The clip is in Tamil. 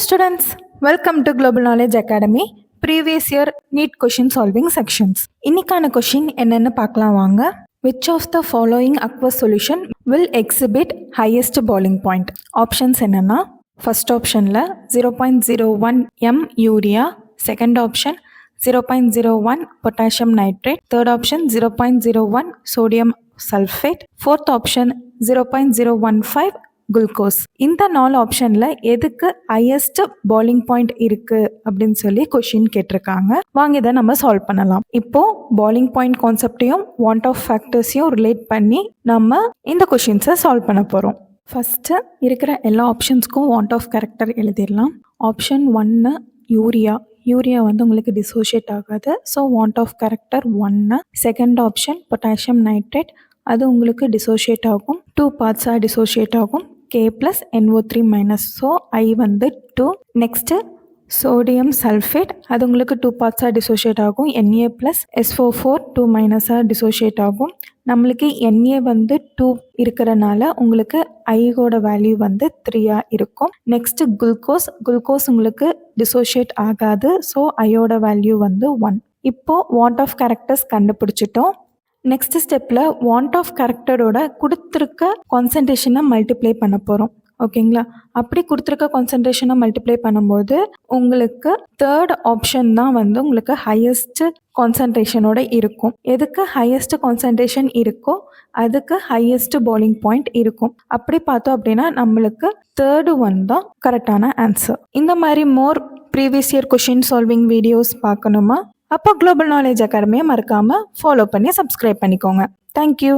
students, welcome to Global Knowledge Academy previous year NEET question solving sections. இன்னைக்கான question என்னன்னு பார்க்கலாம் வாங்க. Which of the following aqueous solution will exhibit highest boiling point? Options என்னன்னா first optionல 0.01 m urea, second option 0.01 potassium nitrate, third option 0.01 sodium sulfate, fourth option 0.015 glucose. இந்த 4 ஆப்ஷன்ல எதுக்கு ஹையஸ்ட் பாயிலிங் பாயிண்ட் இருக்கு அப்படின்னு சொல்லி கொஸ்டின் கேட்டிருக்காங்க. வாங்க இதை நம்ம சால்வ் பண்ணலாம். இப்போ பாயிலிங் பாயிண்ட் கான்செப்டையும் வாண்ட் ஆஃப் ஃபேக்டர்ஸையும் ரிலேட் பண்ணி நம்ம இந்த கொஸ்டின்ஸை சால்வ் பண்ண போறோம். ஃபர்ஸ்ட் இருக்கிற எல்லா ஆப்ஷன்ஸ்க்கும் வாண்ட் ஆஃப் கேரக்டர் எழுதிடலாம். ஆப்ஷன் 1 யூரியா வந்து உங்களுக்கு டிசோஷியேட் ஆகாது, so van't Hoff factor 1. Second option potassium nitrate, அது உங்களுக்கு டிசோஷியேட் ஆகும், 2 பார்ட்ஸாக டிசோஷியேட் ஆகும், K plus NO3 minus, so I வந்து 2. நெக்ஸ்ட்டு சோடியம் சல்ஃபேட், அது உங்களுக்கு 2 பார்ட்ஸாக டிசோஷியேட் ஆகும், Na plus SO4 2 மைனஸாக டிசோஷியேட் ஆகும். நம்மளுக்கு Na வந்து 2 இருக்கிறனால உங்களுக்கு ஐயோட வேல்யூ வந்து 3 இருக்கும். நெக்ஸ்ட்டு குளுக்கோஸ் உங்களுக்கு டிசோஷியேட் ஆகாது, ஸோ ஐயோட வேல்யூ வந்து 1. இப்போது வாண்ட் ஆஃப் கேரக்டர்ஸ் கண்டுபிடிச்சிட்டோம். நெக்ஸ்ட் ஸ்டெப்பில் வாண்ட் ஆஃப் கேரக்டரோட கொடுத்துருக்க கான்சன்ட்ரேஷனை மல்டிப்ளை பண்ண போகிறோம். ஓகேங்களா? அப்படி கொடுத்துருக்க கான்சன்ட்ரேஷனை மல்டிப்ளை பண்ணும்போது உங்களுக்கு தேர்ட் ஆப்ஷன் தான் வந்து உங்களுக்கு ஹையஸ்ட் கான்சன்ட்ரேஷனோட இருக்கும். எதுக்கு ஹையஸ்ட் கான்சன்ட்ரேஷன் இருக்கோ அதுக்கு ஹையஸ்ட் பாயிலிங் பாயிண்ட் இருக்கும். அப்படி பார்த்தோம் அப்படின்னா நம்மளுக்கு தேர்டு ஒன் தான் கரெக்டான ஆன்சர். இந்த மாதிரி more previous year question solving videos பார்க்கணுமா? அப்போ குளோபல் நாலேஜ் அகாடமியை மறக்காமல் ஃபாலோ பண்ணி சப்ஸ்கிரைப் பண்ணிக்கோங்க. தேங்க்யூ.